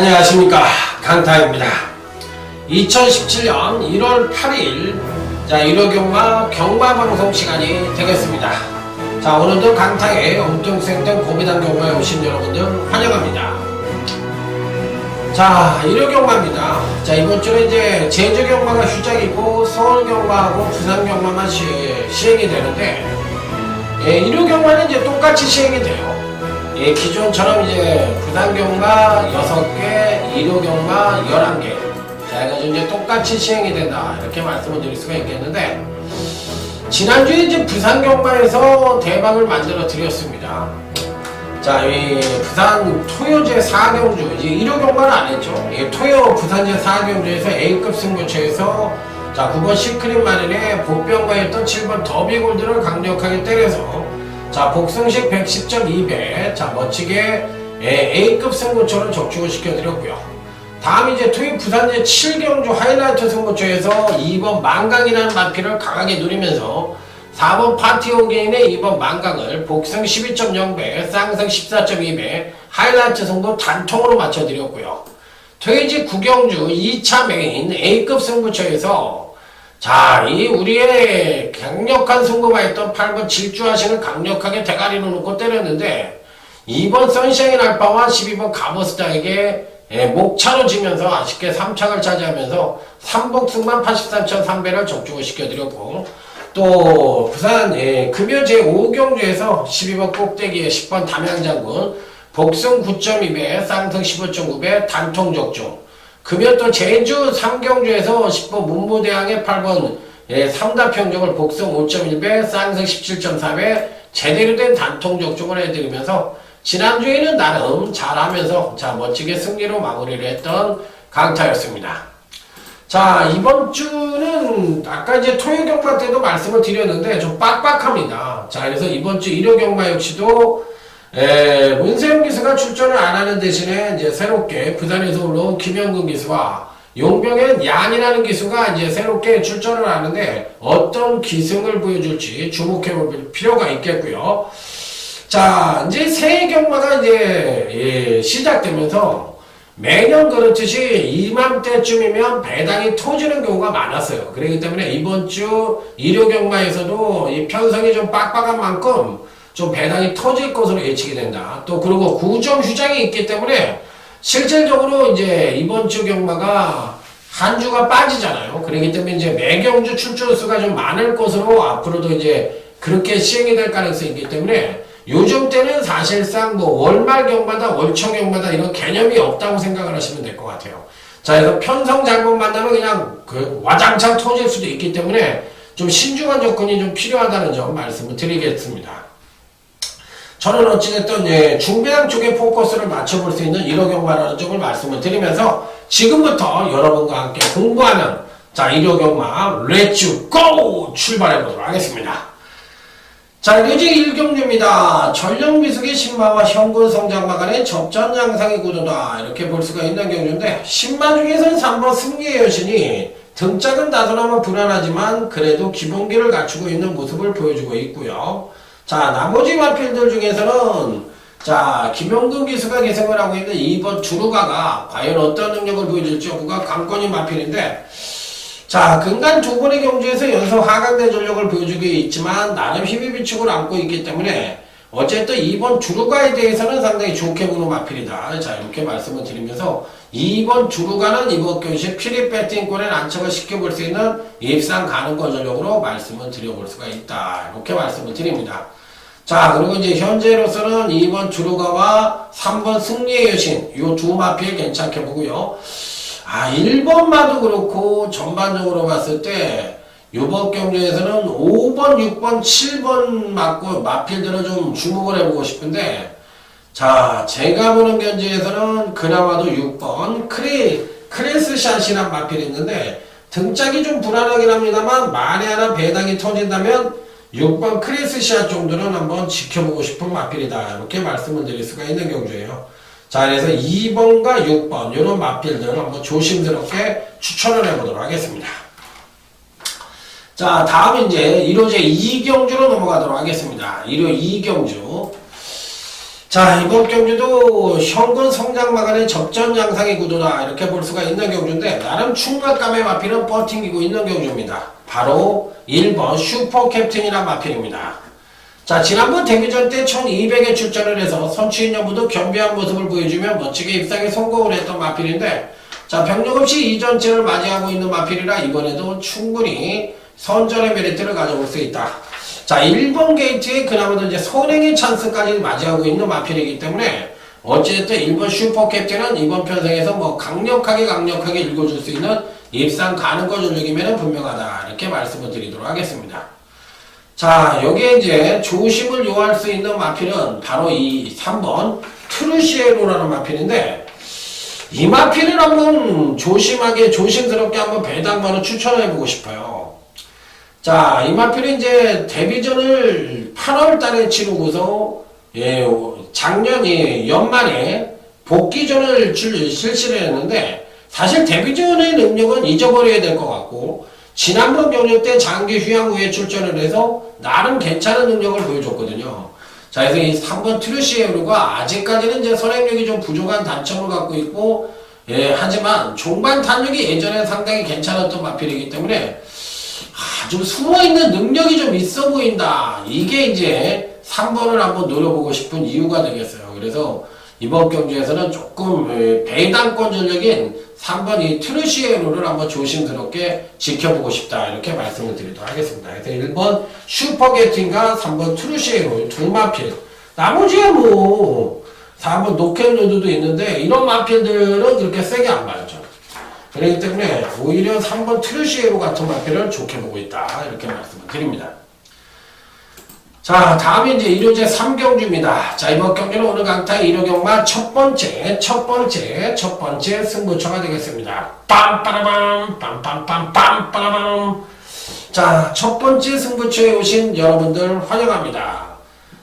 안녕하십니까, 강타입니다. 2017년 1월 8일 자 1호 경마 방송 시간이 되겠습니다. 자, 오늘도 강타의 엉뚱생뚱 고비단 경마에 오신 여러분들 환영합니다. 자, 1호 경마입니다. 자, 이번 주는 이제 제주 경마가 휴장이고 서울 경마하고 부산 경마만 시행이 되는데, 1호 경마는 이제 똑같이 시행이 돼요. 기존처럼 이제 부산 경마 6개, 1호 경마 11개. 자, 이거 이제 똑같이 시행이 된다, 이렇게 말씀을 드릴 수가 있겠는데, 지난주에 이제 부산 경마에서 대박을 만들어 드렸습니다. 자, 이 부산 토요제 4경주, 이제 1호 경마는 안 했죠. 토요 부산제 4경주에서 A급 승부처에서 자, 9번 시크릿 마린에 복병과였던 7번 더비골드를 강력하게 때려서 자, 복승식 110.2배, 자, 멋지게 A급 승부처를 적중을 시켜드렸고요. 다음 이제 토요 부산제 7경주 하이라이트 승부처에서 2번 만강이라는 마피를 강하게 누리면서 4번 파티오게인의 2번 만강을 복승 12.0배, 쌍승 14.2배, 하이라이트 승부 단통으로 맞춰드렸고요. 토요지 9경주 2차 메인 A급 승부처에서 자, 이 우리의 강력한 승부마였던 8번 질주하시는 강력하게 대가리로 놓고 때렸는데, 2번 선샤인 알파와 12번 가버스타에게 목차로 지면서 아쉽게 3착을 차지하면서 3복승만 83.3배를 적중을 시켜드렸고, 또 부산 금요 제5경주에서 12번 꼭대기에 10번 담양장군 복승 9.2배, 쌍승 15.9배 단통 적중. 금요 또 제주 3경주에서 10번 문무대항의 8번 삼다평적을 복승 5.1배, 쌍승 17.4배 제대로 된 단통 적중을 해드리면서 지난주에는 나름 잘하면서 자, 멋지게 승리로 마무리를 했던 강타였습니다. 자, 이번 주는 아까 이제 토요 경마 때도 말씀을 드렸는데 좀 빡빡합니다. 자, 그래서 이번 주 일요 경마 역시도 문세영 기수가 출전을 안 하는 대신에 이제 새롭게 부산에서 올라온 김영근 기수와 용병의 양이라는 기수가 이제 새롭게 출전을 하는데 어떤 기승을 보여줄지 주목해 볼 필요가 있겠고요. 자, 이제 새해 경마가 이제 시작되면서 매년 그렇듯이 이맘때쯤이면 배당이 터지는 경우가 많았어요. 그렇기 때문에 이번 주 일요 경마에서도 이 편성이 좀 빡빡한 만큼 좀 배당이 터질 것으로 예측이 된다. 또 그리고 9점 휴장이 있기 때문에 실질적으로 이제 이번 주 경마가 한 주가 빠지잖아요. 그렇기 때문에 이제 매경주 출전 수가 좀 많을 것으로 앞으로도 이제 그렇게 시행이 될 가능성이 있기 때문에 요즘 때는 사실상 뭐 월말 경마다 월초 경마다 이런 개념이 없다고 생각을 하시면 될 것 같아요. 자, 그래서 편성 잘못 만나면 그냥 그 와장창 터질 수도 있기 때문에 좀 신중한 접근이 좀 필요하다는 점 말씀을 드리겠습니다. 저는 어찌됐든 중배당 쪽에 포커스를 맞춰볼 수 있는 1호 경마라는 점을 말씀을 드리면서 지금부터 여러분과 함께 공부하는 자 1호 경마 렛츠 고! 출발해 보도록 하겠습니다. 자, 이제 1경주입니다. 전령비숙의 신마와 현군 성장마 간의 접전 양상의 구도다, 이렇게 볼 수가 있는 경주인데, 신마 중에서는 3번 승리의 여신이 등짝은 다소나마 불안하지만 그래도 기본기를 갖추고 있는 모습을 보여주고 있고요. 자, 나머지 마필들 중에서는 자, 김용근 기수가 계승을 하고 있는 2번 주루가가 과연 어떤 능력을 보여줄지 여부가 관건인 마필인데, 자, 근간 두 번의 경주에서 연속 하강대 전력을 보여주고 있지만 나름 힘의 비축을 안고 있기 때문에 어쨌든 2번 주루가에 대해서는 상당히 좋게 보는 마필이다. 자, 이렇게 말씀을 드리면서 2번 주루가는 이번 경시 피리 배팅권에 난척을 시켜볼 수 있는 입상 가능권 전력으로 말씀을 드려볼 수가 있다, 이렇게 말씀을 드립니다. 자, 그리고 이제 현재로서는 2번 주루가와 3번 승리의 여신 이 두 마필 괜찮게 보고요. 1번마도 그렇고 전반적으로 봤을 때 요번 경주에서는 5번, 6번, 7번 맞고 마필들을 좀 주목을 해보고 싶은데, 자, 제가 보는 경주에서는 그나마도 6번 크레스샷이란 마필이 있는데 등짝이 좀 불안하긴 합니다만 만에 하나 배당이 터진다면 6번 크레스샷 정도는 한번 지켜보고 싶은 마필이다, 이렇게 말씀을 드릴 수가 있는 경주예요. 자, 그래서 2번과 6번 이런 마필들을 한번 조심스럽게 추천을 해보도록 하겠습니다. 자, 다음 이제 1호제 2경주로 넘어가도록 하겠습니다. 1호 2경주. 자, 이번 경주도 현군 성장마간의 접전 양상의 구도다 이렇게 볼 수가 있는 경주인데 나름 충격감의 마필은 버팅기고 있는 경주입니다. 바로 1번 슈퍼캡틴이란 마필입니다. 자, 지난번 데뷔전 때 1200에 출전을 해서 선취인 여부도 겸비한 모습을 보여주며 멋지게 입상에 성공을 했던 마필인데 자, 병력 없이 이전째를 맞이하고 있는 마필이라 이번에도 충분히 선전의 메리트를 가져볼 수 있다. 자, 1번 게이트에 그나마도 이제 선행의 찬스까지 맞이하고 있는 마필이기 때문에 어쨌든 1번 슈퍼캡틴은 이번 편성에서 뭐 강력하게 읽어줄 수 있는 입상 가능거 전력이면 분명하다 이렇게 말씀을 드리도록 하겠습니다. 자, 여기에 이제 조심을 요할 수 있는 마필은 바로 이 3번 트루시에로라는 마필인데 이 마필을 한번 조심스럽게 한번 배당만을 추천해보고 싶어요. 자, 이 마필은 이제 데뷔전을 8월 달에 치르고서, 작년, 연말에 복귀전을 실시를 했는데, 사실 데뷔전의 능력은 잊어버려야 될 것 같고, 지난번 경력 때 장기 휴양 후에 출전을 해서, 나름 괜찮은 능력을 보여줬거든요. 자, 그래서 이 3번 트루시에루가 아직까지는 이제 선행력이 좀 부족한 단점을 갖고 있고, 하지만 종반 탄력이 예전에 상당히 괜찮았던 마필이기 때문에, 좀 숨어있는 능력이 좀 있어 보인다. 이게 이제 3번을 한번 노려보고 싶은 이유가 되겠어요. 그래서 이번 경주에서는 조금 배당권 전력인 3번 이 트루시에로를 한번 조심스럽게 지켜보고 싶다. 이렇게 말씀을 드리도록 하겠습니다. 그래서 1번 슈퍼게팅과 3번 트루시에로 두 마필. 나머지야 뭐 4번 노캔로드도 있는데 이런 마필들은 그렇게 세게 안 맞죠. 그렇기 때문에 오히려 3번 트루시에로 같은 마필을 좋게 보고 있다. 이렇게 말씀을 드립니다. 자, 다음에 이제 1호제 3경주입니다. 자, 이번 경주는 오늘 강타의 1호 경마 첫 번째 승부처가 되겠습니다. 빰빠라밤, 빰빰빰빰빠라밤. 자, 첫 번째 승부처에 오신 여러분들 환영합니다.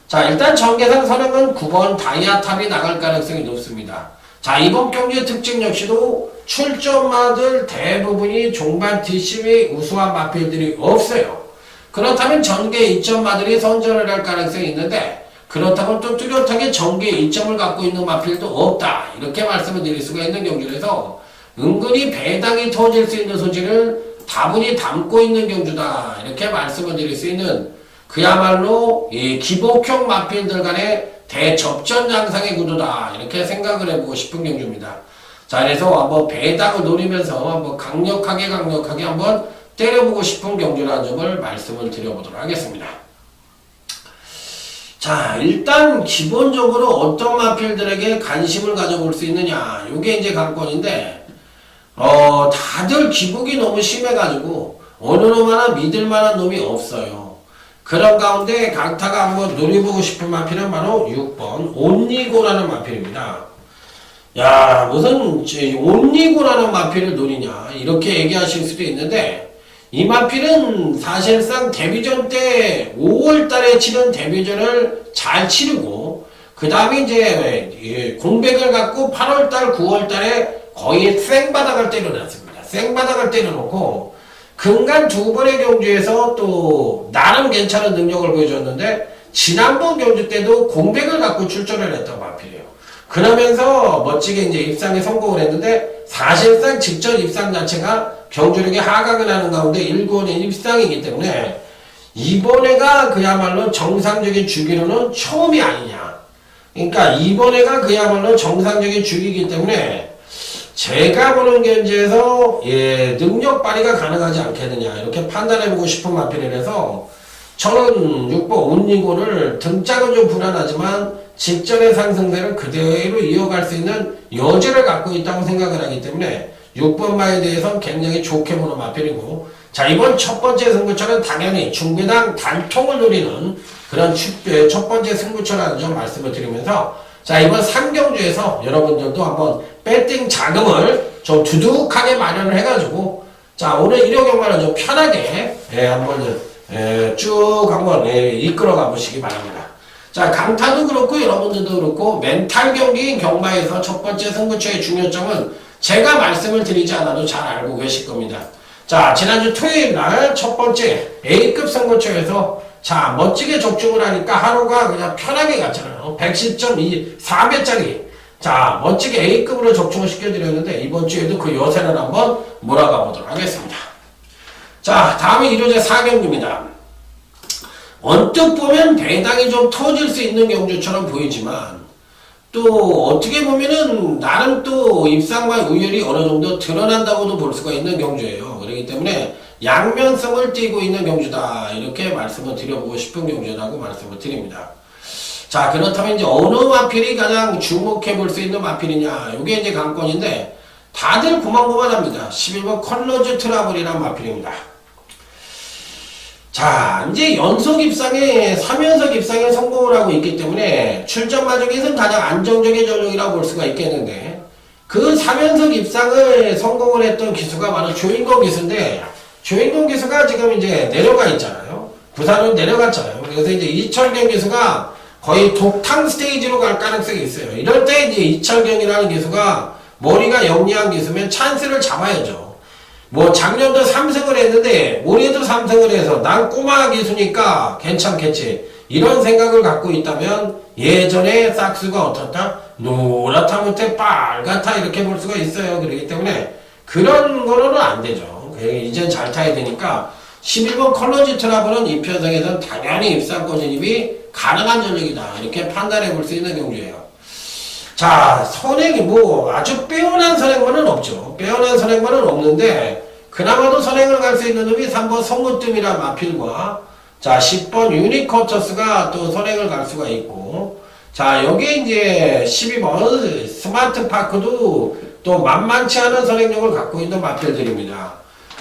자, 일단 전개상 선행은 9번 다이아탑이 나갈 가능성이 높습니다. 자, 이번 경기의 특징 역시도 출전마들 대부분이 종반 뒷심이 우수한 마필들이 없어요. 그렇다면 전개 2점마들이 선전을 할 가능성이 있는데 그렇다고 또 뚜렷하게 전개 2점을 갖고 있는 마필도 없다. 이렇게 말씀을 드릴 수가 있는 경주에서 은근히 배당이 터질 수 있는 소지를 다분히 담고 있는 경주다. 이렇게 말씀을 드릴 수 있는 그야말로 이 기복형 마필들 간의 대접전 양상의 구도다. 이렇게 생각을 해보고 싶은 경주입니다. 자, 그래서 한번 배당을 노리면서 한번 강력하게 한번 때려보고 싶은 경주라는 점을 말씀을 드려보도록 하겠습니다. 자, 일단 기본적으로 어떤 마필들에게 관심을 가져볼 수 있느냐. 요게 이제 관건인데, 다들 기복이 너무 심해가지고 어느 놈 하나 믿을 만한 놈이 없어요. 그런 가운데 강타가 한번 노려보고 싶은 마필은 바로 6번 온리고라는 마필입니다. 야, 무슨 온리고라는 마필을 노리냐 이렇게 얘기하실 수도 있는데 이 마필은 사실상 데뷔전 때 5월달에 치른 데뷔전을 잘 치르고 그 다음에 이제 공백을 갖고 8월달 9월달에 거의 생바닥을 때려놨습니다. 생바닥을 때려놓고 근간 두 번의 경주에서 또 나름 괜찮은 능력을 보여줬는데 지난번 경주 때도 공백을 갖고 출전을 했던 마필이에요. 그러면서 멋지게 이제 입상에 성공을 했는데 사실상 직전 입상 자체가 경주력이 하강을 하는 가운데 1권의 입상이기 때문에 이번에가 그야말로 정상적인 주기로는 처음이 아니냐. 그러니까 이번에가 그야말로 정상적인 주기이기 때문에 제가 보는 견지에서 능력 발휘가 가능하지 않겠느냐 이렇게 판단해보고 싶은 마필이라서 저는 6번 온리고를 등짝은 좀 불안하지만 직전의 상승세를 그대로 이어갈 수 있는 여지를 갖고 있다고 생각을 하기 때문에 6번 마에 대해서는 굉장히 좋게 보는 마필이고 자 이번 첫 번째 승부처는 당연히 중배당 단통을 노리는 그런 첫 번째 승부처라는 점 말씀을 드리면서 자 이번 3경주에서 여러분들도 한번 배팅 자금을 좀 두둑하게 마련을 해가지고 자 오늘 1호 경마를 좀 편하게 한번 쭉 한번 이끌어 가보시기 바랍니다. 자 강타도 그렇고 여러분들도 그렇고 멘탈 경기인 경마에서 첫 번째 승부처의 중요점은 제가 말씀을 드리지 않아도 잘 알고 계실 겁니다. 자, 지난주 토요일 날 첫 번째 A급 선거초에서 자, 멋지게 적중을 하니까 하루가 그냥 편하게 갔잖아요. 110.2, 4배짜리. 자, 멋지게 A급으로 적중을 시켜드렸는데, 이번 주에도 그 요새를 한번 몰아가 보도록 하겠습니다. 자, 다음에 이루제 4경주입니다. 언뜻 보면 배당이 좀 터질 수 있는 경주처럼 보이지만, 또 어떻게 보면은 나름 또 입상과 우열이 어느 정도 드러난다고도 볼 수가 있는 경주예요. 그렇기 때문에 양면성을 띠고 있는 경주다, 이렇게 말씀을 드려보고 싶은 경주라고 말씀을 드립니다. 자, 그렇다면 이제 어느 마필이 가장 주목해 볼 수 있는 마필이냐, 이게 이제 관건인데 다들 고만고만합니다. 11번 컬러즈 트러블이라는 마필입니다. 자, 이제 연속 입상에 3연속 입상에 성공을 하고 있기 때문에 출전마 중에서는 가장 안정적인 전력이라고 볼 수가 있겠는데, 그 3연속 입상을 성공을 했던 기수가 바로 조인공 기수인데, 조인공 기수가 지금 이제 내려가 있잖아요. 부산으로 내려갔잖아요. 그래서 이제 이철경 기수가 거의 독탕 스테이지로 갈 가능성이 있어요. 이럴 때 이제 이철경이라는 기수가 머리가 영리한 기수면 찬스를 잡아야죠. 뭐 작년도 3승을 했는데 올해도 3승을 해서 난 꼬마 기수니까 괜찮겠지, 이런 생각을 갖고 있다면 예전에 싹수가 어떻다? 노랗다 못해 빨갛다, 이렇게 볼 수가 있어요. 그렇기 때문에 그런 거로는 안 되죠. 이젠 잘 타야 되니까 11번 컬러지 트러블은 이 편성에서는 당연히 입상권 진입이 가능한 전력이다, 이렇게 판단해 볼 수 있는 경주예요. 자, 선행이 뭐 아주 빼어난 선행만은 없죠. 빼어난 선행만은 없는데 그나마도 선행을 갈 수 있는 놈이 3번 성무뜸이란 마필과 자 10번 유니커터스가 또 선행을 갈 수가 있고, 자 여기에 이제 12번 스마트파크도 또 만만치 않은 선행력을 갖고 있는 마필들입니다.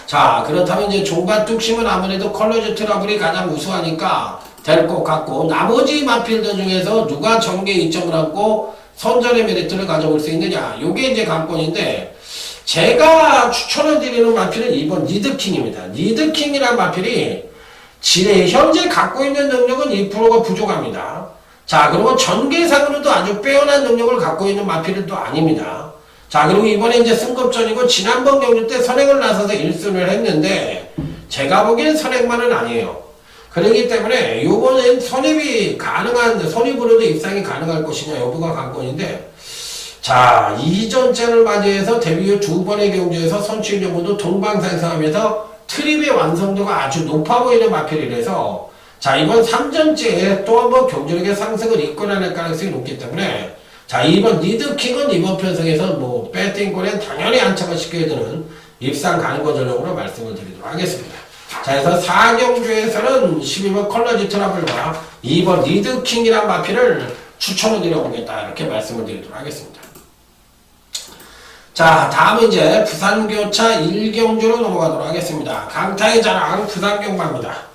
자, 그렇다면 이제 종반 뚝심은 아무래도 컬러즈 트러블이 가장 우수하니까 될 것 같고, 나머지 마필들 중에서 누가 전개 이점을 갖고 선전의 메리트를 가져올 수 있느냐, 요게 이제 관건인데, 제가 추천을 드리는 마필은 2번 니드킹입니다. 니드킹이라는 마필이 현재 갖고 있는 능력은 2%가 부족합니다. 자, 그리고 전개상으로도 아주 빼어난 능력을 갖고 있는 마필은 또 아닙니다. 자, 그리고 이번에 이제 승급전이고 지난번 경주 때 선행을 나서서 1승을 했는데 제가 보기엔 선행만은 아니에요. 그렇기 때문에 요번엔 선입이 가능한, 선입으로도 입상이 가능할 것이냐 여부가 관건인데, 자, 이전전을 맞이해서 데뷔 후 2번의 경주에서 선취율 여부도 동방상승하면서 트립의 완성도가 아주 높아 보이는 마필이라서 자, 이번 3전째에 또 한 번 경주력의 상승을 이끌어낼 가능성이 높기 때문에 자, 2번 니드킹은 이번 편성에서 뭐 배팅권에 당연히 안착을 시켜야 되는 입상 가능거 전력으로 말씀을 드리도록 하겠습니다. 자, 그래서 4경주에서는 12번 컬러지 트러블과 2번 니드킹이란 마필을 추천을 드려보겠다, 이렇게 말씀을 드리도록 하겠습니다. 자, 다음은 이제 부산교차 1경주로 넘어가도록 하겠습니다. 강타의 자랑 부산경마입니다.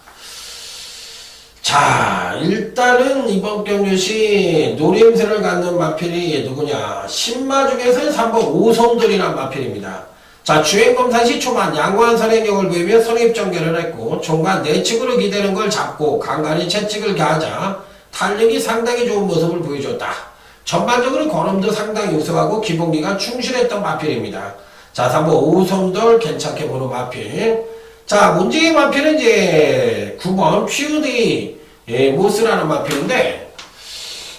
자, 일단은 이번 경주시 노림새를 갖는 마필이 누구냐, 신마 중에서 3번 오성돌이라는 마필입니다. 자, 주행검사 시 초반 양호한 선행력을 보이며 선입전개를 했고, 종반 내측으로 기대는 걸 잡고 간간히 채찍을 가하자 탄력이 상당히 좋은 모습을 보여줬다. 전반적으로 걸음도 상당히 우수하고 기본기가 충실했던 마필입니다. 자, 3번 오성돌 괜찮게 보는 마필. 자, 문제의 마필은 이제 9번 퓨디 모스라는 마필인데,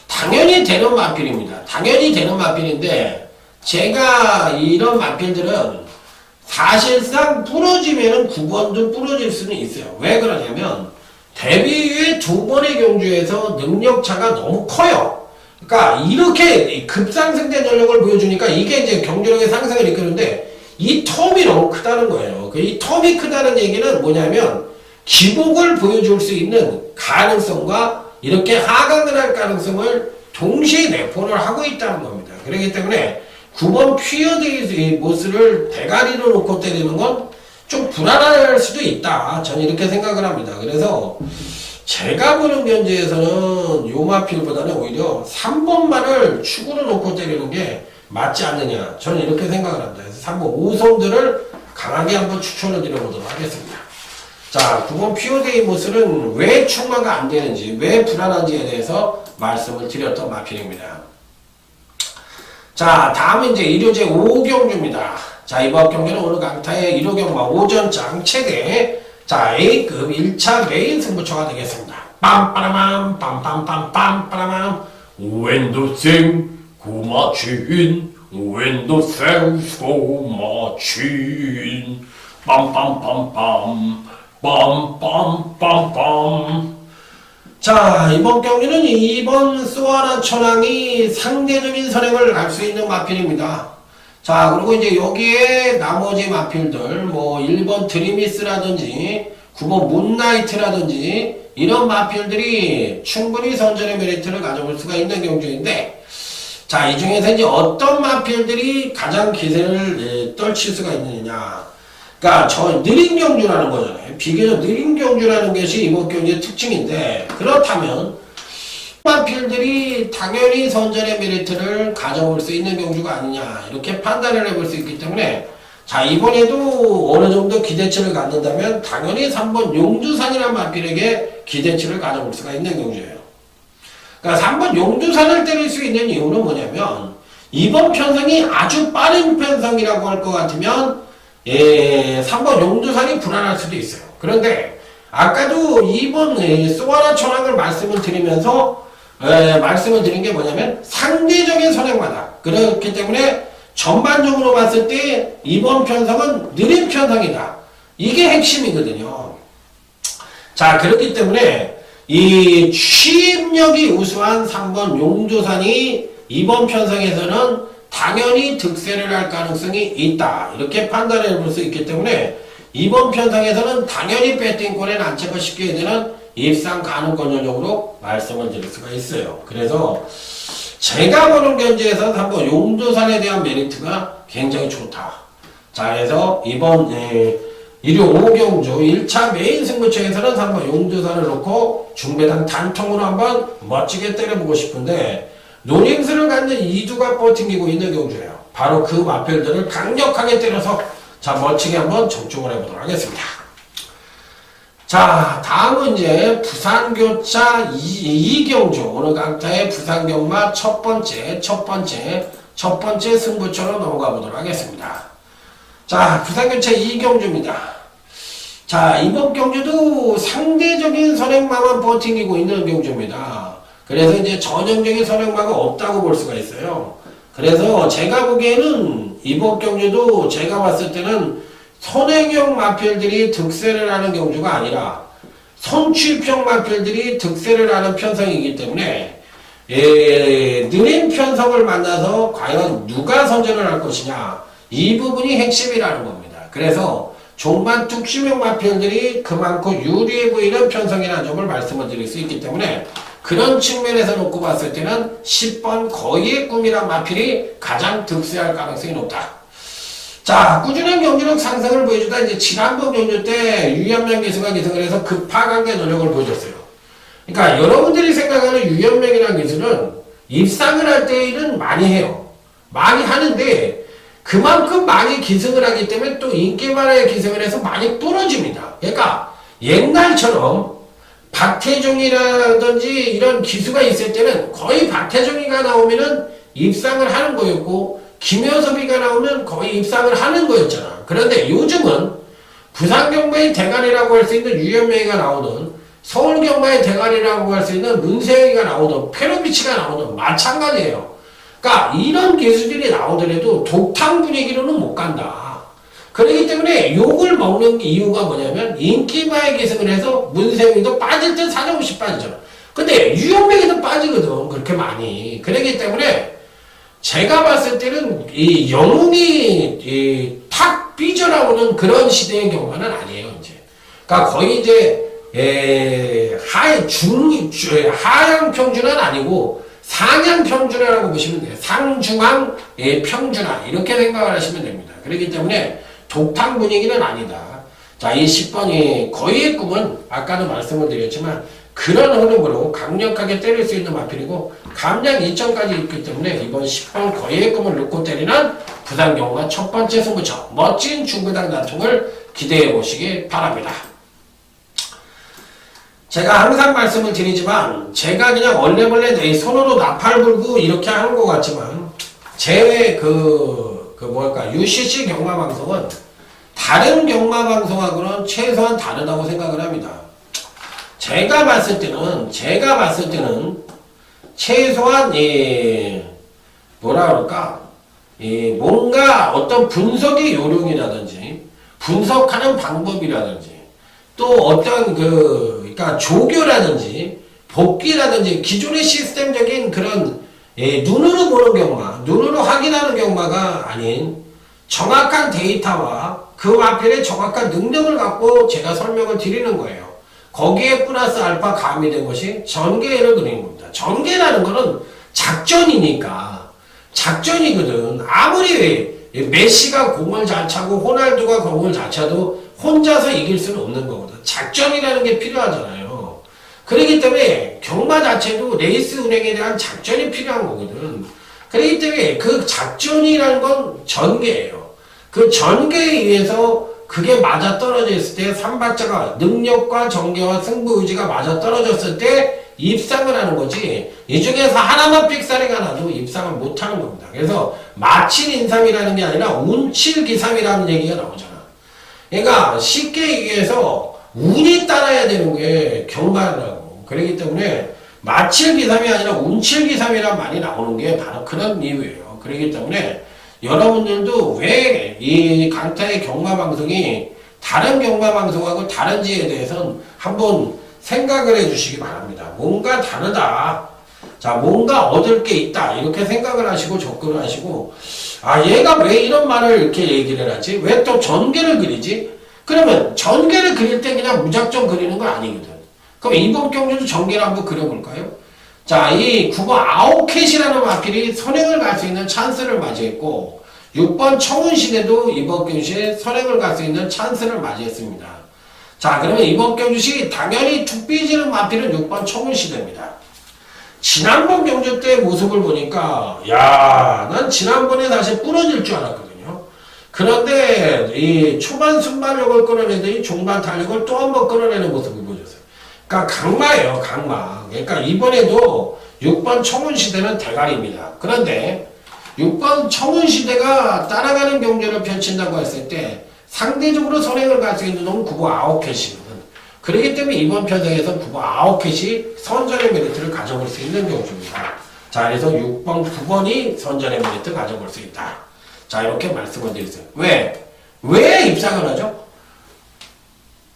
당연히 되는 마필입니다. 당연히 되는 마필인데, 제가 이런 마필들은 사실상 부러지면은 9번도 부러질 수는 있어요. 왜 그러냐면, 데뷔 후에 2번의 경주에서 능력차가 너무 커요. 그러니까 이렇게 급상승된 전력을 보여주니까 이게 이제 경주력의 상승을 이끄는데, 이 텀이 너무 크다는 거예요. 이 텀이 크다는 얘기는 뭐냐면 기복을 보여줄 수 있는 가능성과 이렇게 하강을 할 가능성을 동시에 내포를 하고 있다는 겁니다. 그렇기 때문에 9번 퓨어데이 모스를 대가리로 놓고 때리는 건 좀 불안할 수도 있다, 저는 이렇게 생각을 합니다. 그래서 제가 보는 견지에서는 요 마필보다는 오히려 3번만을 축으로 놓고 때리는 게 맞지 않느냐, 저는 이렇게 생각을 합니다. 그래서 3번 오성들을 강하게 한번 추천을 드려보도록 하겠습니다. 자, 9번 퓨어데이 모스는 왜 충마가 안 되는지, 왜 불안한지에 대해서 말씀을 드렸던 마필입니다. 자, 다음은 이제 1호제 5경주입니다. 자, 이번 경기는 오늘 강타의 1호 경마 오전장 최대 자, A급 1차 메인 승부처가 되겠습니다. 빰빠라맘 빰빰빰빰빠라맘 웬도생 고마친 웬도생 고마친 빰빰빰빰 빰빰빰빰. 자, 이번 경기는 2번 수아나 천왕이 상대적인 선행을 할 수 있는 마필입니다. 자, 그리고 이제 여기에 나머지 마필들, 뭐 1번 드리미스라든지 9번 문나이트라든지 이런 마필들이 충분히 선전의 메리트를 가져볼 수가 있는 경주인데, 자, 이 중에서 이제 어떤 마필들이 가장 기세를 떨칠 수가 있느냐. 그러니까 저 느린 경주라는 거잖아요. 비교적 느린 경주라는 것이 이번 경주의 특징인데, 그렇다면 마필들이 당연히 선전의 메리트를 가져올 수 있는 경주가 아니냐 이렇게 판단을 해볼 수 있기 때문에, 자, 이번에도 어느 정도 기대치를 갖는다면 당연히 3번 용두산이라는 마필에게 기대치를 가져볼 수가 있는 경주예요. 그러니까 3번 용두산을 때릴 수 있는 이유는 뭐냐면, 이번 편성이 아주 빠른 편성이라고 할 것 같으면 3번 용두산이 불안할 수도 있어요. 그런데 아까도 2번 소아나 천왕을 말씀을 드리면서 말씀을 드린 게 뭐냐면 상대적인 선행마다, 그렇기 때문에 전반적으로 봤을 때 이번 편성은 느린 편성이다. 이게 핵심이거든요. 자, 그렇기 때문에 이 취입력이 우수한 3번 용두산이 이번 편성에서는 당연히 득세를 할 가능성이 있다. 이렇게 판단해 볼 수 있기 때문에 이번 편성에서는 당연히 배팅권에 난처가 쉽게 되는 입상 가능권적으로 말씀을 드릴 수가 있어요. 그래서 제가 보는 견지에서 한번 용두산에 대한 메리트가 굉장히 좋다. 자, 그래서 이번 1호 5경주 1차 메인 승부처에서는 한번 용두산을 놓고 중배당 단통으로 한번 멋지게 때려보고 싶은데, 노림수를 갖는 이두가 버팅기고 있는 경주예요. 바로 그 마필들을 강력하게 때려서 자, 멋지게 한번 적중을 해보도록 하겠습니다. 자, 다음은 이제 부산교차 2경주 오늘 강타의 부산경마 첫 번째 승부처로 넘어가 보도록 하겠습니다. 자, 부산교차 2경주입니다. 자, 이번 경주도 상대적인 선행마만 버팅기고 있는 경주입니다. 그래서 이제 전형적인 선행마가 없다고 볼 수가 있어요. 그래서 제가 보기에는 이번 경주도 제가 봤을 때는 선행형 마필들이 득세를 하는 경주가 아니라 선취형 마필들이 득세를 하는 편성이기 때문에 느린 편성을 만나서 과연 누가 선전을 할 것이냐, 이 부분이 핵심이라는 겁니다. 그래서 종반 뚝심형 마필들이 그만큼 유리해 보이는 편성이라는 점을 말씀을 드릴 수 있기 때문에, 그런 측면에서 놓고 봤을 때는 10번 거의의 꿈이란 마필이 가장 득세할 가능성이 높다. 자, 꾸준한 경기력 상승을 보여주다 이제 지난번 경주 때 유현명 기수가 기승을 해서 급하강의 노력을 보여줬어요. 그러니까 여러분들이 생각하는 유현명이라는 기수는 입상을 할 때는 많이 해요. 많이 하는데 그만큼 많이 기승을 하기 때문에 또 인기만에 기승을 해서 많이 부러집니다. 그러니까 옛날처럼 박태종이라든지 이런 기수가 있을 때는 거의 박태종이가 나오면은 입상을 하는 거였고, 김효섭이가 나오면 거의 입상을 하는 거였잖아. 그런데 요즘은 부산경마의 대가리라고 할 수 있는 유현명이가 나오든, 서울경마의 대가리라고 할 수 있는 문세영이가 나오든, 페로비치가 나오든 마찬가지예요. 그러니까 이런 기수들이 나오더라도 독탕 분위기로는 못 간다. 그렇기 때문에 욕을 먹는 이유가 뭐냐면, 인기마에 기승을 해서 문세영이도 빠질 땐 사정없이 빠지잖아. 근데 유현명이도 빠지거든, 그렇게 많이. 그렇기 때문에 제가 봤을 때는 이 영웅이 탁 삐져나오는 그런 시대의 경우는 아니에요, 이제. 그러니까 거의 이제 하향 평준화는 아니고 상향 평준화라고 보시면 돼요. 상중앙 평준화 이렇게 생각을 하시면 됩니다. 그렇기 때문에 독탕 분위기는 아니다. 자, 이 10번이 거의의 꿈은 아까도 말씀을 드렸지만 그런 흐름으로 강력하게 때릴 수 있는 마필이고, 감량 2점까지 있기 때문에 이번 10번 거의의 꿈을 놓고 때리는 부산경마 첫 번째 승부처 멋진 중구당 단통을 기대해 보시기 바랍니다. 제가 항상 말씀을 드리지만 제가 그냥 얼레벌레 내 손으로 나팔 불고 이렇게 하는 것 같지만 제 뭘까, UCC 경마방송은 다른 경마방송하고는 최소한 다르다고 생각을 합니다. 제가 봤을 때는 최소한 뭐라 그럴까, 뭔가 어떤 분석의 요령이라든지 분석하는 방법이라든지 또 어떤 그러니까 조교라든지 복귀라든지 기존의 시스템적인 그런 눈으로 보는 경마, 눈으로 확인하는 경마가 아닌 정확한 데이터와 그 마필의 정확한 능력을 갖고 제가 설명을 드리는 거예요. 거기에 플러스 알파 가미된 것이 전개를 그리는 겁니다. 전개라는 거는 작전이니까, 작전이거든. 아무리 메시가 공을 잘 차고 호날두가 공을 잘 차도 혼자서 이길 수는 없는 거거든. 작전이라는 게 필요하잖아요. 그렇기 때문에 경마 자체도 레이스 운행에 대한 작전이 필요한 거거든. 그렇기 때문에 그 작전이라는 건 전개예요. 그 전개에 의해서 그게 맞아떨어져 있을 때 삼박자가 능력과 전개와 승부 의지가 맞아떨어졌을 때 입상을 하는 거지, 이 중에서 하나만 픽사리가 나도 입상을 못하는 겁니다. 그래서 마칠인삼이라는 게 아니라 운칠기삼이라는 얘기가 나오잖아. 그러니까 쉽게 얘기해서 운이 따라야 되는 게 경마라고. 그렇기 때문에 마칠기삼이 아니라 운칠기삼이란 말이 나오는 게 바로 그런 이유예요. 그렇기 때문에 여러분들도 왜 이 강타의 경마방송이 다른 경마방송하고 다른지에 대해서는 한번 생각을 해 주시기 바랍니다. 뭔가 다르다. 자, 뭔가 얻을 게 있다. 이렇게 생각을 하시고 접근을 하시고, 아, 얘가 왜 이런 말을 이렇게 얘기를 하지? 왜 또 전개를 그리지? 그러면 전개를 그릴 때 그냥 무작정 그리는 건 아니거든. 그럼 이번 경주도 전개를 한번 그려볼까요? 자, 이 9번 아웃캣이라는 마필이 선행을 갈 수 있는 찬스를 맞이했고, 6번 청운시대도 이번 경주시에 선행을 갈 수 있는 찬스를 맞이했습니다. 자, 그러면 이번 경주시 당연히 툭 삐지는 마필은 6번 청운시대입니다. 지난번 경주 때 모습을 보니까, 야, 난 지난번에 사실 부러질 줄 알았거든요. 그런데 이 초반 순발력을 끌어내더니 중반 탄력을 또 한 번 끌어내는 모습을 보여줬어요. 그러니까 강마예요, 강마. 그러니까 이번에도 6번 청운시대는 대가리입니다. 그런데 6번 청운시대가 따라가는 경주를 펼친다고 했을 때 상대적으로 선행을 갈 수 있는 놈은 9번 아웃캣이거든. 그렇기 때문에 이번 편성에서 9번 아웃캣이 선전의 메리트를 가져볼 수 있는 경주입니다. 자, 그래서 6번, 9번이 선전의 메리트 가져볼 수 있다. 자, 이렇게 말씀을 드렸어요. 왜 입상을 하죠?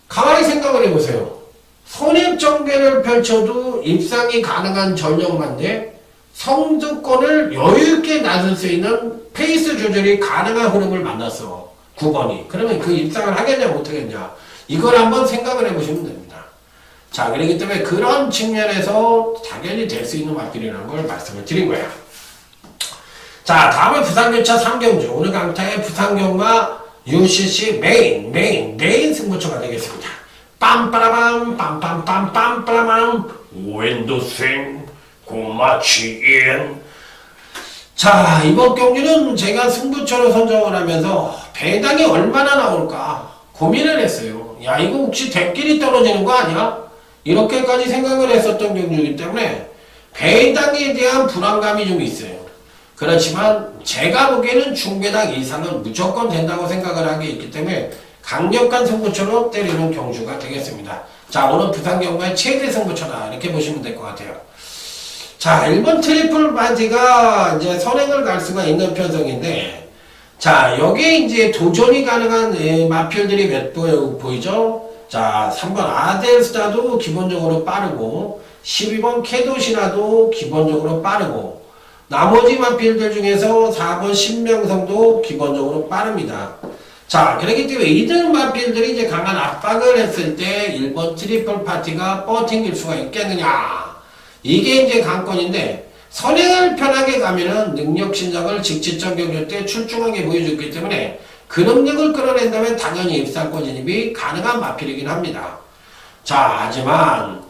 가만히 생각을 해보세요. 선입전개를 펼쳐도 입상이 가능한 전력만데 성득권을 여유있게 나설 수 있는 페이스 조절이 가능한 흐름을 만났어. 9번이. 그러면 그 입상을 하겠냐 못하겠냐, 이걸 한번 생각을 해보시면 됩니다. 자, 그렇기 때문에 그런 측면에서 당연히 될 수 있는 마필이라는 걸 말씀을 드린 거예요. 자, 다음은 부산교차 3경주. 오늘 강타의 부산경마 UCC 메인 승부처가 되겠습니다. 빰빠라밤 빰빰빰빰빰빰 웬도생 고마치인. 자, 이번 경기는 제가 승부처로 선정을 하면서 배당이 얼마나 나올까 고민을 했어요. 야, 이거 혹시 대끼리 떨어지는 거 아니야? 이렇게까지 생각을 했었던 경주이기 때문에 배당에 대한 불안감이 좀 있어요. 그렇지만 제가 보기에는 중배당 이상은 무조건 된다고 생각을 한 게 있기 때문에 강력한 승부처로 때리는 경주가 되겠습니다. 자, 오늘 부산경마의 최대 승부처다, 이렇게 보시면 될 것 같아요. 자, 1번 트리플 바디가 이제 선행을 갈 수가 있는 편성인데, 자, 여기에 이제 도전이 가능한 마필들이 몇 보이죠? 자, 3번 아델스타도 기본적으로 빠르고, 12번 캐도시나도 기본적으로 빠르고, 나머지 마필들 중에서 4번 신명성도 기본적으로 빠릅니다. 자, 그렇기 때문에 이들 마필들이 이제 강한 압박을 했을 때 1번 트리플 파티가 뻗팅길 수가 있겠느냐, 이게 이제 관건인데, 선행을 편하게 가면은 능력 신장을 직지점 경주 때 출중하게 보여줬기 때문에 그 능력을 끌어낸다면 당연히 입상권 진입이 가능한 마필이긴 합니다. 자, 하지만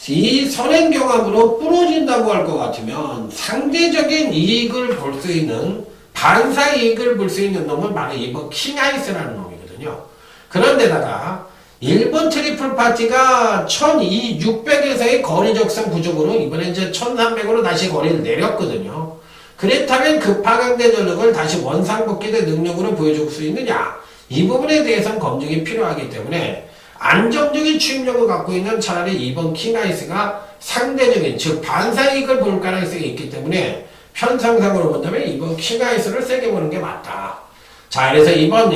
이 선행 경합으로 부러진다고 할 것 같으면 상대적인 이익을 볼 수 있는, 반사 이익을 볼 수 있는 놈은 바로 이번 킹아이스라는 놈이거든요. 그런데다가 1번 트리플 파티가 1600에서의 거리 적성 부족으로 이번에 이제 1300으로 다시 거리를 내렸거든요. 그렇다면 급하강대 전력을 다시 원상복귀대 능력으로 보여줄 수 있느냐? 이 부분에 대해서는 검증이 필요하기 때문에 안정적인 추임력을 갖고 있는 차라리 2번 킹아이스가 상대적인 즉 반사이익을 볼 가능성이 있기 때문에 편성상으로 본다면 2번 킹아이스를 세게 보는 게 맞다. 자, 그래서 이번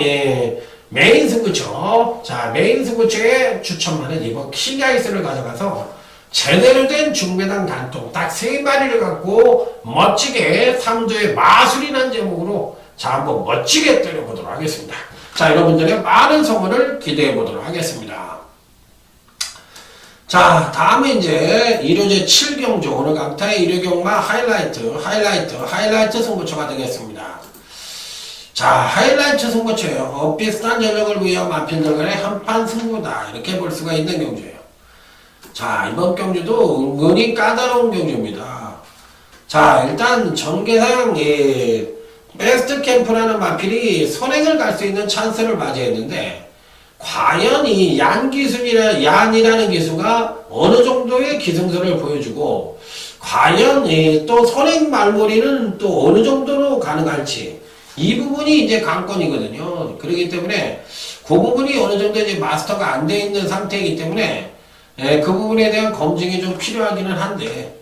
메인 승부처, 자 메인 승부처에 추천하는 2번 킹아이스를 가져가서 제대로 된 중매당 단통 딱 3마리를 갖고 멋지게 3도의 마술이라는 제목으로 자 한번 멋지게 때려보도록 하겠습니다. 자, 여러분들의 많은 성원을 기대해 보도록 하겠습니다. 자, 다음에 이제 1호제 7경주 오늘 강타의 1호경마 하이라이트 승부처가 되겠습니다. 자, 하이라이트 승부처예요. 비슷한 전력을 위한 마필들 간의 한판 승부다 이렇게 볼 수가 있는 경주예요. 자, 이번 경주도 은근히 까다로운 경주입니다. 자, 일단 전개상 베스트 캠프라는 마필이 선행을 갈 수 있는 찬스를 맞이했는데 과연 이 얀이라는 기수가 어느 정도의 기승서를 보여주고 과연 또 선행 말머리는 또 어느 정도로 가능할지 이 부분이 이제 관건이거든요. 그렇기 때문에 그 부분이 어느 정도 이제 마스터가 안 돼 있는 상태이기 때문에 그 부분에 대한 검증이 좀 필요하기는 한데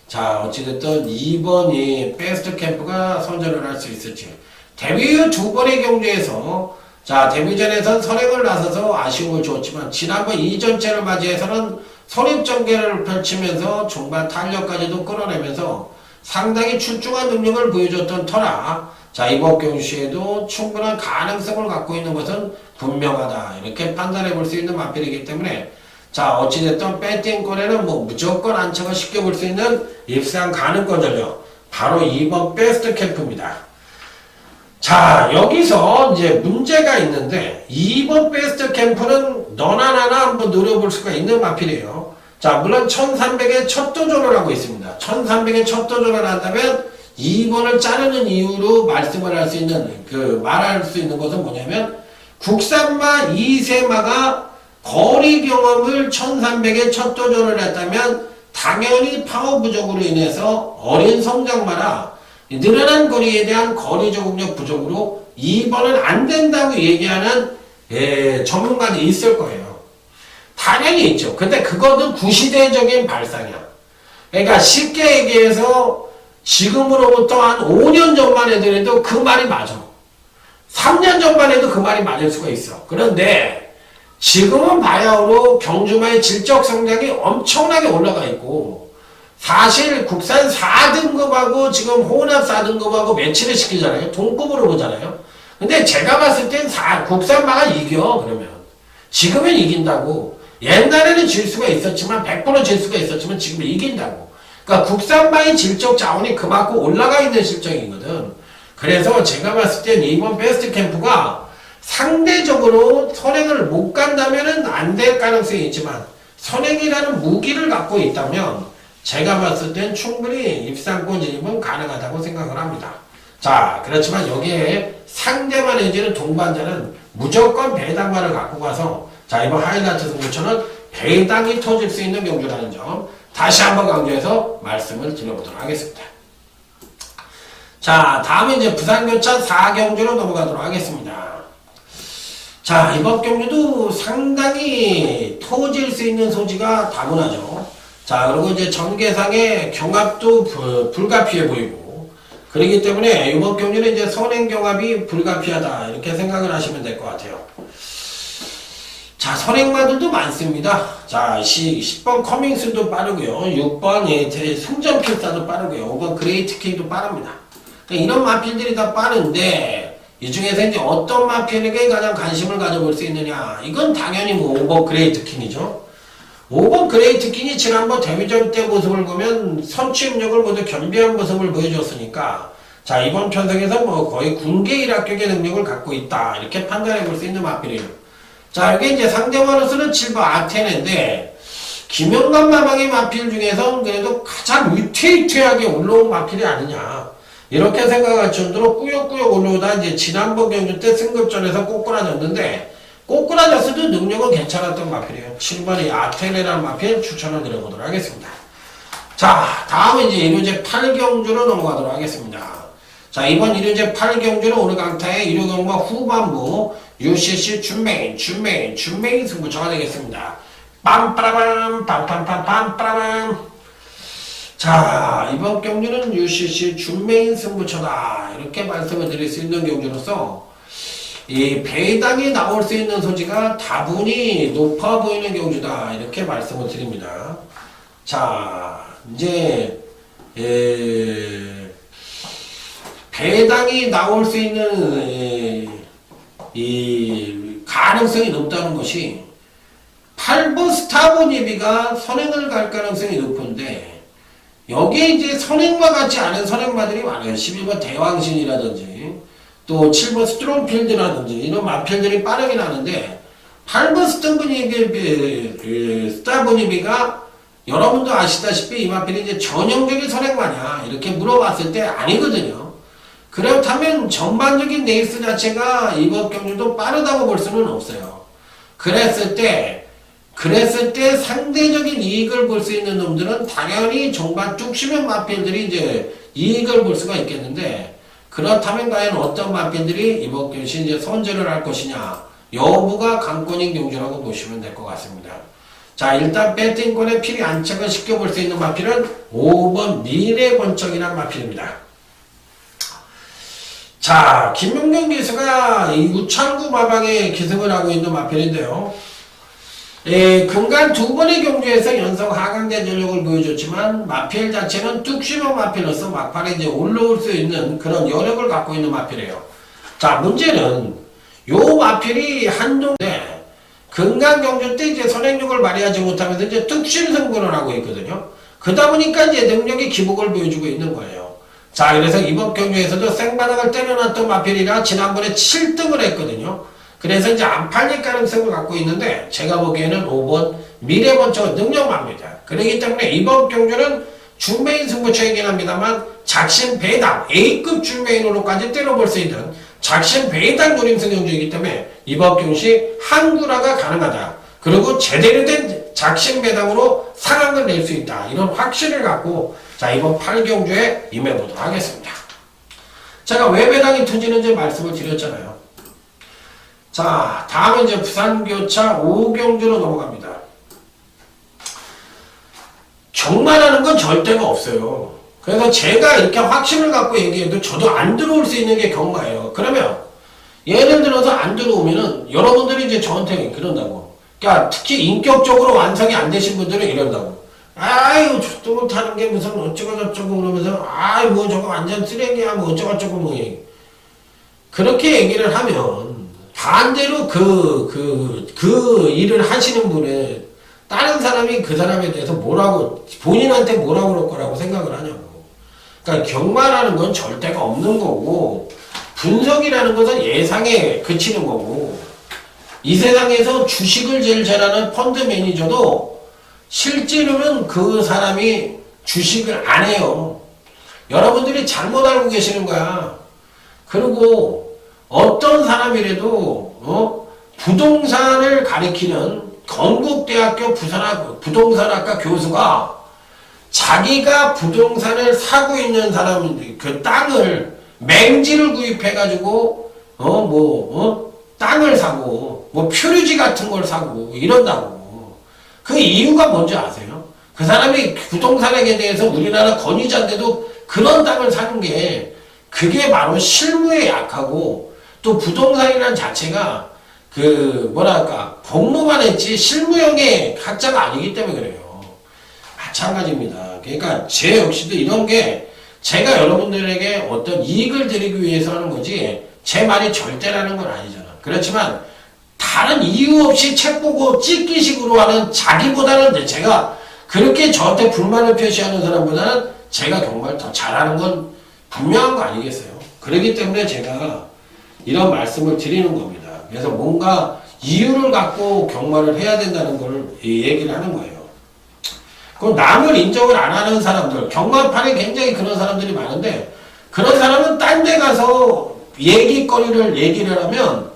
자, 어찌됐든 2번이 베스트 캠프가 선전을 할 수 있을지. 데뷔 후 2번의 경주에서, 자, 데뷔전에선 선행을 나서서 아쉬움을 주었지만, 지난번 2전체를 맞이해서는 선입전개를 펼치면서 중반 탄력까지도 끌어내면서 상당히 출중한 능력을 보여줬던 터라, 자, 이번 경주에도 충분한 가능성을 갖고 있는 것은 분명하다. 이렇게 판단해 볼 수 있는 마필이기 때문에, 자, 어찌됐든 배팅권에는 뭐 무조건 안착을 쉽게 볼 수 있는 입상 가능권 전력. 바로 2번 베스트 캠프입니다. 자, 여기서 이제 문제가 있는데, 2번 베스트 캠프는 너나 나나 한번 노려볼 수가 있는 마필이에요. 자, 물론 1300에 첫 도전을 하고 있습니다. 1300에 첫 도전을 한다면 2번을 자르는 이유로 말씀을 할 수 있는, 말할 수 있는 것은 뭐냐면, 국산마 2세마가 거리 경험을 1300에 첫 도전을 했다면 당연히 파워 부족으로 인해서 어린 성장마라 늘어난 거리에 대한 거리 적응력 부족으로 2번은 안 된다고 얘기하는 전문가들이 있을 거예요. 당연히 있죠. 근데 그거는 구시대적인 발상이야. 그러니까 쉽게 얘기해서 지금으로부터 한 5년 전만 해도 그 말이 맞아. 3년 전만 해도 그 말이 맞을 수가 있어. 그런데 지금은 바야흐로 경주마의 질적 성장이 엄청나게 올라가 있고 사실 국산 4등급하고 지금 혼합 4등급하고 매치를 시키잖아요. 동급으로 보잖아요. 근데 제가 봤을 땐 국산마가 이겨. 그러면 지금은 이긴다고. 옛날에는 질 수가 있었지만 100% 질 수가 있었지만 지금은 이긴다고. 그러니까 국산마의 질적 자원이 그만큼 올라가 있는 실정이거든. 그래서 제가 봤을 땐 이번 베스트 캠프가 상대적으로 선행을 못 간다면은 안 될 가능성이 있지만 선행이라는 무기를 갖고 있다면 제가 봤을 땐 충분히 입상권 진입은 가능하다고 생각을 합니다. 자, 그렇지만 여기에 상대만 내지는 동반자는 무조건 배당만을 갖고 가서 자, 이번 하이라이트 승부처는 배당이 터질 수 있는 경주라는 점 다시 한번 강조해서 말씀을 드려보도록 하겠습니다. 자, 다음에 이제 부산교차 4경주로 넘어가도록 하겠습니다. 자, 이번 경주도 상당히 터질 수 있는 소지가 다분하죠. 자, 그리고 이제 전개상의 경합도 불가피해 보이고, 그렇기 때문에 이번 경주는 이제 선행 경합이 불가피하다. 이렇게 생각을 하시면 될 것 같아요. 자, 선행마들도 많습니다. 자, 10번 커밍슨도 빠르고요. 6번 승전필사도 빠르고요. 5번 그레이트 킹도 빠릅니다. 그러니까 이런 마필들이 다 빠른데, 이 중에서 이제 어떤 마필에게 가장 관심을 가져볼 수 있느냐. 이건 당연히 뭐 5번 그레이트 킹이죠. 5번 그레이트 킹이 지난번 데뷔전 때 모습을 보면 선취입력을 모두 겸비한 모습을 보여줬으니까 자, 이번 편성에서 뭐 거의 군계 1합격의 능력을 갖고 있다. 이렇게 판단해 볼 수 있는 마필이에요. 자, 여기 이제 상대마로서는 7번 아테네인데 김영남 마망의 마필 중에서 그래도 가장 위태위태하게 올라온 마필이 아니냐. 이렇게 생각할 정도로 꾸역꾸역 올라오다 이제 지난번 경주 때 승급전에서 꼬꾸라졌는데 꼬꾸라졌어도 능력은 괜찮았던 마필이에요. 7번이 아테네라는 마필 추천을 드려보도록 하겠습니다. 자, 다음은 이제 일요제 8경주로 넘어가도록 하겠습니다. 자, 이번 일요제 8경주는 오늘 강타의 일요경마 후반부 UCC 준메인 승부처가 되겠습니다. 빰빠라밤 빰빰빰빰빠라밤. 자, 이번 경주는 UCC 준메인 승부처다, 이렇게 말씀을 드릴 수 있는 경주로서 이 배당이 나올 수 있는 소지가 다분히 높아 보이는 경주다, 이렇게 말씀을 드립니다. 자, 이제 배당이 나올 수 있는 이 가능성이 높다는 것이 8번 스타본 예비가 선행을 갈 가능성이 높은데, 여기에 이제 선행과 같지 않은 선행마들이 많아요. 11번 대왕신이라든지 또 7번 스트롱필드라든지 이런 마필들이 빠르긴 하는데, 8번 스타본 예비가 여러분도 아시다시피 이 마필이 이제 전형적인 선행마냐 이렇게 물어봤을 때 아니거든요. 그렇다면 전반적인 레이스 자체가 이번 경주도 빠르다고 볼 수는 없어요. 그랬을 때 상대적인 이익을 볼 수 있는 놈들은 당연히 종반 뚝 쉬면 마필들이 이제 이익을 볼 수가 있겠는데, 그렇다면 과연 어떤 마필들이 이번 경시 이제 선전을 할 것이냐 여부가 관건인 경주라고 보시면 될 것 같습니다. 자, 일단 배팅권에 필히 안착을 시켜볼 수 있는 마필은 5번 미래권적이라는 마필입니다. 자, 김용경 기수가 이 우창구 마방에 기승을 하고 있는 마필인데요. 근간 두 번의 경주에서 연속 하강된 전력을 보여줬지만 마필 자체는 뚝심형 마필로서 막판에 이제 올라올 수 있는 그런 여력을 갖고 있는 마필이에요. 자, 문제는 요 마필이 한동네 근간 경주 때 이제 선행력을 발휘하지 못하면서 이제 뚝심 승부를 하고 있거든요. 그러다 보니까 이제 능력이 기복을 보여주고 있는 거예요. 자, 그래서 이번 경주에서도 생바닥을 때려놨던 마필이라 지난번에 7등을 했거든요. 그래서 이제 안 팔릴 가능성을 갖고 있는데, 제가 보기에는 5번 미래번쩍은 능력마입니다. 그렇기 때문에 이번 경주는 준메인 승부처이긴 합니다만 작심 배당 A급 준메인으로까지 때려볼 수 있는 작심 배당 노림승 경주이기 때문에 이번 경시 한구라가 가능하다. 그리고 제대로 된 작심 배당으로 상황을 낼 수 있다, 이런 확신을 갖고 자, 이번 8경주에 임해보도록 하겠습니다. 제가 왜 배당이 터지는지 말씀을 드렸잖아요. 자, 다음은 이제 부산교차 5경주로 넘어갑니다. 경마라는 건 절대가 없어요. 그래서 제가 이렇게 확신을 갖고 얘기해도 저도 안 들어올 수 있는 게 경마예요. 그러면 예를 들어서 안 들어오면은 여러분들이 이제 저한테 그런다고. 그러니까 특히 인격적으로 완성이 안 되신 분들은 이런다고. 아유, 저도 못하는 게 무슨 어쩌고저쩌고 그러면서, 아유, 뭐 저거 완전 쓰레기야, 뭐 어쩌고저쩌고 뭐. 그렇게 얘기를 하면 반대로 그 일을 하시는 분은 다른 사람이 그 사람에 대해서 뭐라고, 본인한테 뭐라고 그럴 거라고 생각을 하냐고. 그러니까 경마라는 건 절대가 없는 거고, 분석이라는 것은 예상에 그치는 거고, 이 세상에서 주식을 제일 잘하는 펀드 매니저도 실제로는 그 사람이 주식을 안 해요. 여러분들이 잘못 알고 계시는 거야. 그리고 어떤 사람이라도 부동산을 가리키는 건국대학교 부동산학과 교수가 자기가 부동산을 사고 있는 사람, 그 땅을 맹지를 구입해가지고 땅을 사고 뭐 표류지 같은 걸 사고 이런다고. 그 이유가 뭔지 아세요? 그 사람이 부동산에 대해서 우리나라 권위자인데도 그런 땅을 사는 게, 그게 바로 실무에 약하고, 또 부동산이라는 자체가 공모만 했지 실무형의 학자가 아니기 때문에 그래요. 마찬가지입니다. 그러니까 제 역시도 이런 게 제가 여러분들에게 어떤 이익을 드리기 위해서 하는 거지 제 말이 절대라는 건 아니잖아. 그렇지만 다른 이유 없이 책 보고 찍기식으로 하는 자기보다는, 제가 그렇게 저한테 불만을 표시하는 사람보다는 제가 정말 더 잘하는 건 분명한 거 아니겠어요? 그렇기 때문에 제가 이런 말씀을 드리는 겁니다. 그래서 뭔가 이유를 갖고 경마를 해야 된다는 걸 얘기를 하는 거예요. 그럼 남을 인정을 안 하는 사람들, 경마판에 굉장히 그런 사람들이 많은데, 그런 사람은 딴 데 가서 얘기거리를 얘기를 하면,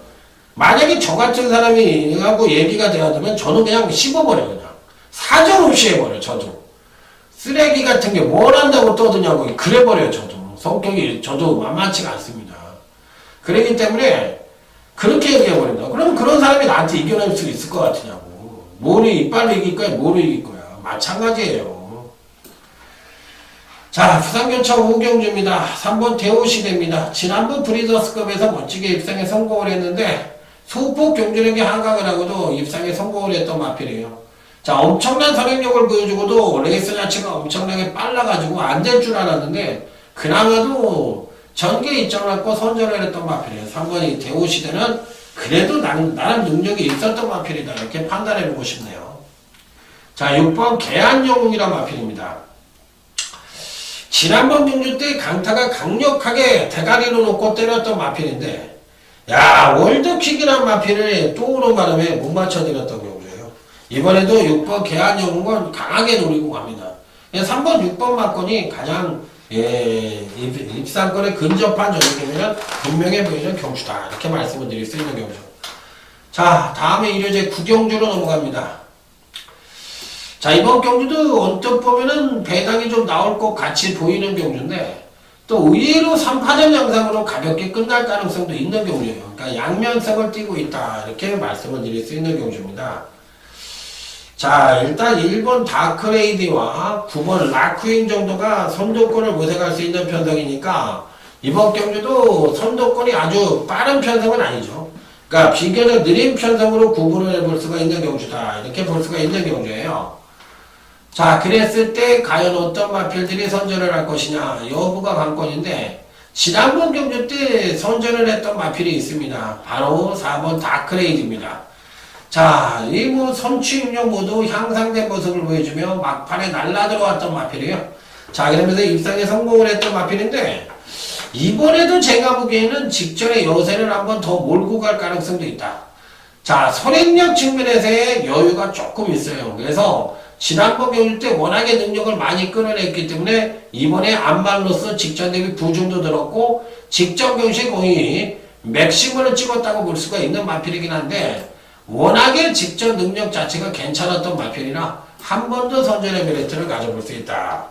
만약에 저 같은 사람이 하고 얘기가 되어야 되면 저는 그냥 씹어버려요. 그냥 사정없이 해버려요. 저도 쓰레기 같은 게 뭘 한다고 떠드냐고 그래버려요. 저도 성격이 저도 만만치가 않습니다. 그러기 때문에 그렇게 얘기해버린다. 그러면 그런 사람이 나한테 이겨낼 수 있을 것 같으냐고. 뭐를 이빨로 이길 거야, 뭐를 이길 거야. 마찬가지예요. 자, 부산교차 우경주입니다. 3번 대우시대입니다. 지난번 브리더스컵에서 멋지게 입상에 성공을 했는데 소폭 경주력이 한강을 하고도 입상에 성공을 했던 마필이에요. 자, 엄청난 선행력을 보여주고도 레이스 자체가 엄청나게 빨라가지고 안 될 줄 알았는데 그나마도 전개 입장을 갖고 선전을 했던 마필이에요. 3번이 대우시대는 그래도 나름 능력이 있었던 마필이다. 이렇게 판단해보고 싶네요. 자, 6번 개안영웅이란 마필입니다. 지난번 경주 때 강타가 강력하게 대가리로 놓고 때렸던 마필인데 야, 월드킥이란 마필을 또 오는 바람에 못 맞춰드렸던 경우예요. 이번에도 6번 개안영웅은 강하게 노리고 갑니다. 3번, 6번 맞건이 가장 입상권에 근접한 전형이면 분명해 보이는 경주다. 이렇게 말씀을 드릴 수 있는 경우죠. 자, 다음에 일요제 9경주로 넘어갑니다. 자, 이번 경주도 언뜻 보면은 배당이 좀 나올 것 같이 보이는 경주인데 또 의외로 3파전 양상으로 가볍게 끝날 가능성도 있는 경우예요. 그러니까 양면성을 띠고 있다. 이렇게 말씀을 드릴 수 있는 경주입니다. 자, 일단 1번 다크레이디와 9번 라쿠잉 정도가 선두권을 모색할 수 있는 편성이니까 이번 경주도 선두권이 아주 빠른 편성은 아니죠. 그러니까 비교적 느린 편성으로 구분을 해볼 수가 있는 경주다. 이렇게 볼 수가 있는 경주예요. 자, 그랬을 때 과연 어떤 마필들이 선전을 할 것이냐 여부가 관건인데 지난번 경주 때 선전을 했던 마필이 있습니다. 바로 4번 다크레이디입니다. 자, 이 뭐 선취입력 모두 향상된 모습을 보여주며 막판에 날라들어왔던 마필이에요. 자, 그러면서 입상에 성공을 했던 마필인데 이번에도 제가 보기에는 직전에 여세를 한번 더 몰고 갈 가능성도 있다. 자, 선행력 측면에서의 여유가 조금 있어요. 그래서 지난번 경주 때 워낙에 능력을 많이 끌어냈기 때문에 이번에 안말로서 직전 대비 부중도 들었고 직전 경시에 거의 맥시멈을 찍었다고 볼 수가 있는 마필이긴 한데 워낙에 직전 능력 자체가 괜찮았던 마필이라 한 번 더 선전의 메리트를 가져볼 수 있다.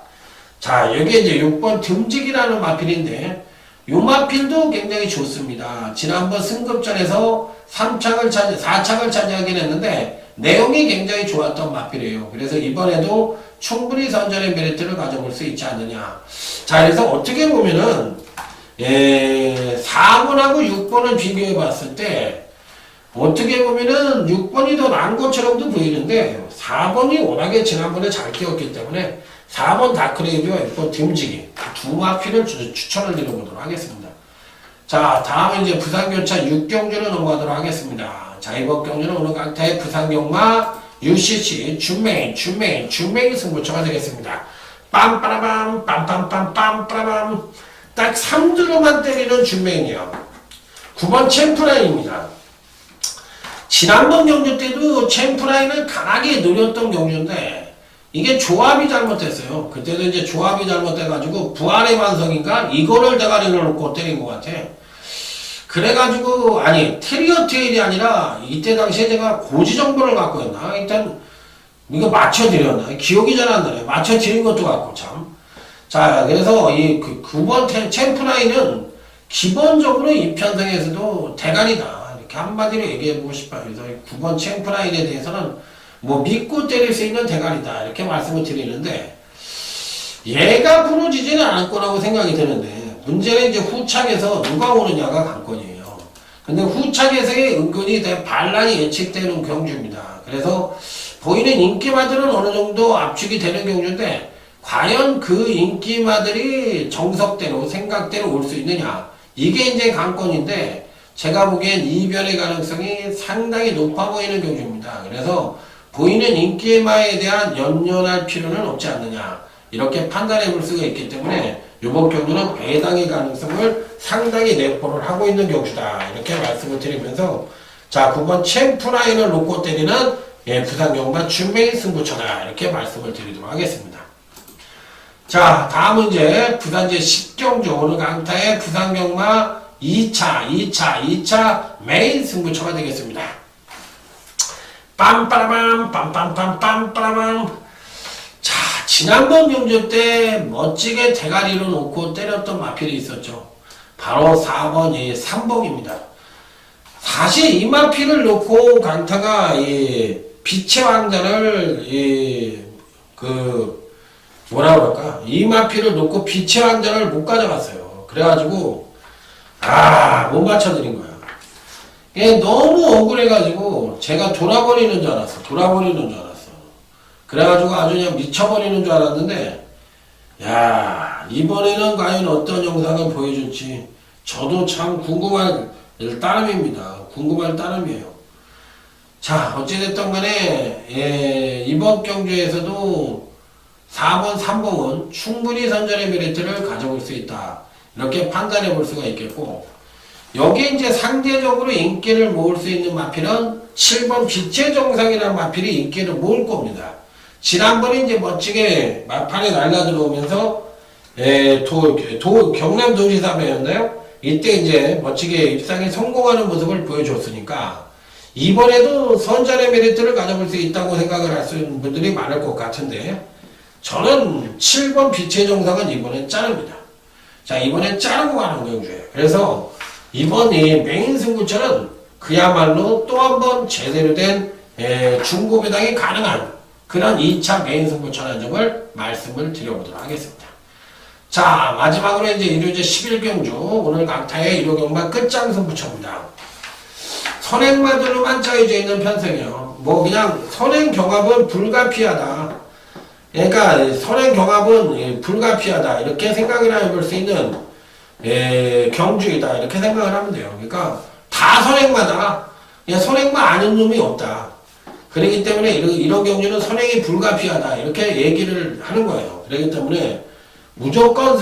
자, 여기에 이제 6번 듬직이라는 마필인데 이 마필도 굉장히 좋습니다. 지난번 승급전에서 4착을 차지하긴 했는데 내용이 굉장히 좋았던 마필이에요. 그래서 이번에도 충분히 선전의 메리트를 가져볼 수 있지 않느냐. 자, 그래서 어떻게 보면은 4번하고 6번을 비교해 봤을 때 어떻게 보면은 6번이 더 나은 것처럼도 보이는데 4번이 워낙에 지난번에 잘 뛰었기 때문에 4번 다크레이디와 6번 듬직이 두 마필을 추천을 드려보도록 하겠습니다. 자, 다음은 이제 부산교차 6경주로 넘어가도록 하겠습니다. 자, 이번 경주는 오늘 강타의 부산경마 UCC 준메인 승부처가 되겠습니다. 빰빠라밤 빰빰빰빰빠라밤 딱 3주로만 때리는 준메인이요. 9번 챔프라인입니다. 지난번 경주 때도 챔프라인을 강하게 노렸던 경주인데 이게 조합이 잘못됐어요. 그때도 이제 조합이 잘못돼가지고 부활의 반성인가 이거를 대가리를 놓고 때린 것 같아. 그래가지고 아니 테리어 테일이 아니라 이때 당시에 제가 고지 정보를 갖고 있나 일단 이거 맞춰드렸나 기억이 잘 안 나네. 맞춰드린 것도 같고 참. 자, 그래서 이 9번 챔프라인은 기본적으로 이 편성에서도 대가리다. 한마디로 얘기해보고 싶어요. 그래서 9번 챔프라인에 대해서는 뭐 믿고 때릴 수 있는 대가리다 이렇게 말씀을 드리는데 얘가 부러지지는 않을 거라고 생각이 드는데 문제는 이제 후착에서 누가 오느냐가 관건이에요. 근데 후착에서의 은근히 반란이 예측되는 경주입니다. 그래서 보이는 인기마들은 어느 정도 압축이 되는 경주인데 과연 그 인기마들이 정석대로 생각대로 올 수 있느냐 이게 이제 관건인데 제가 보기엔 이변의 가능성이 상당히 높아 보이는 경주입니다. 그래서 보이는 인기마에 대한 연연할 필요는 없지 않느냐 이렇게 판단해 볼 수가 있기 때문에 이번 경주는 배당의 가능성을 상당히 내포를 하고 있는 경주다 이렇게 말씀을 드리면서 자 9번 챔프라인을 놓고 때리는 부산경마 준메인 승부처다 이렇게 말씀을 드리도록 하겠습니다. 자, 다음은 이제 부산제 10경주 오늘 강타의 부산경마 2차 메인 승부처가 되겠습니다. 빰빠라밤 빰빰빰빰 빠라밤. 자, 지난번 경주 때 멋지게 대가리로 놓고 때렸던 마필이 있었죠. 바로 4번 이 삼봉입니다. 사실 이 마필을 놓고 강타가 이 빛의 왕자를 뭐라 그럴까? 이 마필을 놓고 빛의 왕자를 못 가져갔어요. 그래가지고 못 맞춰드린 거야. 얘 너무 억울해가지고 제가 돌아버리는 줄 알았어. 그래가지고 아주 그냥 미쳐버리는 줄 알았는데, 야, 이번에는 과연 어떤 영상을 보여줄지 저도 참 궁금할 따름입니다. 궁금할 따름이에요. 자, 어찌됐든 간에 이번 경주에서도 4번 3봉은 충분히 선전의 메리트를 가져볼 수 있다, 이렇게 판단해 볼 수가 있겠고, 여기에 이제 상대적으로 인기를 모을 수 있는 마필은 7번 빛의 정상이라는 마필이 인기를 모을 겁니다. 지난번에 이제 멋지게 막판에 날라 들어오면서 경남 도지사배였나요? 이때 이제 멋지게 입상에 성공하는 모습을 보여줬으니까 이번에도 선전의 메리트를 가져볼 수 있다고 생각을 하시는 분들이 많을 것 같은데, 저는 7번 빛의 정상은 이번엔 자릅니다. 자, 이번엔 자르고 가는 경주예요. 그래서 이번 이 메인 승부처는 그야말로 또 한 번 제대로 된 중고 배당이 가능한 그런 2차 메인 승부처라는 점을 말씀을 드려보도록 하겠습니다. 자, 마지막으로 이제 일요제 11경주 오늘 강타의 일요경마 끝장 승부처입니다. 선행마들로만 짜여져 있는 편성이요. 뭐 그냥 선행경합은 불가피하다. 그러니까 선행경합은 불가피하다, 이렇게 생각을 해볼 수 있는 경주이다, 이렇게 생각을 하면 돼요. 그러니까 다 선행마다. 그냥 선행마 아는 놈이 없다. 그렇기 때문에 이런 경주는 선행이 불가피하다, 이렇게 얘기를 하는 거예요. 그렇기 때문에 무조건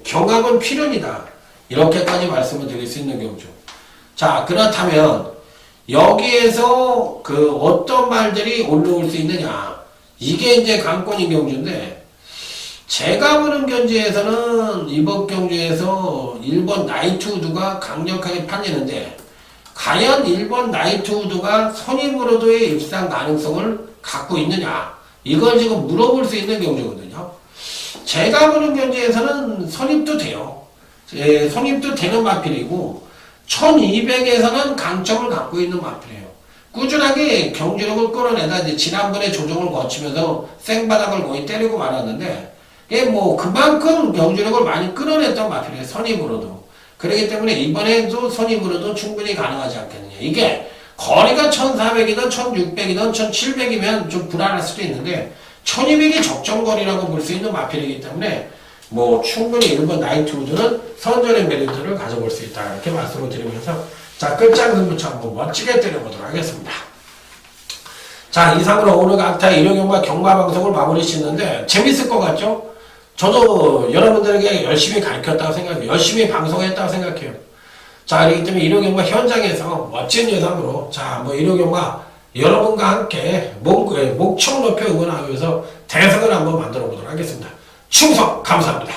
경합은 필연이다, 이렇게까지 말씀을 드릴 수 있는 경주. 자, 그렇다면 여기에서 어떤 말들이 올라올 수 있느냐, 이게 이제 관건인 경주인데, 제가 보는 경주에서는 이번 경주에서 1번 나이트우드가 강력하게 팔리는데, 과연 1번 나이트우드가 선입으로도의 입상 가능성을 갖고 있느냐, 이걸 지금 물어볼 수 있는 경주거든요. 제가 보는 경주에서는 선입도 돼요. 선입도 되는 마필이고 1200에서는 강점을 갖고 있는 마필이에요. 꾸준하게 경주력을 끌어내다 이제 지난번에 조정을 거치면서 생바닥을 거의 때리고 말았는데, 이게 뭐 그만큼 경주력을 많이 끌어냈던 마필이에요. 선입으로도. 그렇기 때문에 이번에도 선입으로도 충분히 가능하지 않겠느냐. 이게 거리가 1400이든 1600이든 1700이면 좀 불안할 수도 있는데 1200이 적정거리라고 볼 수 있는 마필이기 때문에 뭐 충분히 1번 나이트우드는 선전의 메리트를 가져볼 수 있다, 이렇게 말씀을 드리면서, 자, 끝장 승부처 한번 멋지게 때려보도록 하겠습니다. 자, 이상으로 오늘 강타 일요경마 경마방송을 마무리 짓는데 재밌을 것 같죠? 저도 여러분들에게 열심히 가르쳤다고 생각해요. 열심히 방송했다고 생각해요. 자, 그렇기 때문에 일요경마 현장에서 멋진 예상으로, 자, 뭐 일요경마 여러분과 함께 목청 높여 응원하기 위해서 대성을 한번 만들어 보도록 하겠습니다. 충성 감사합니다.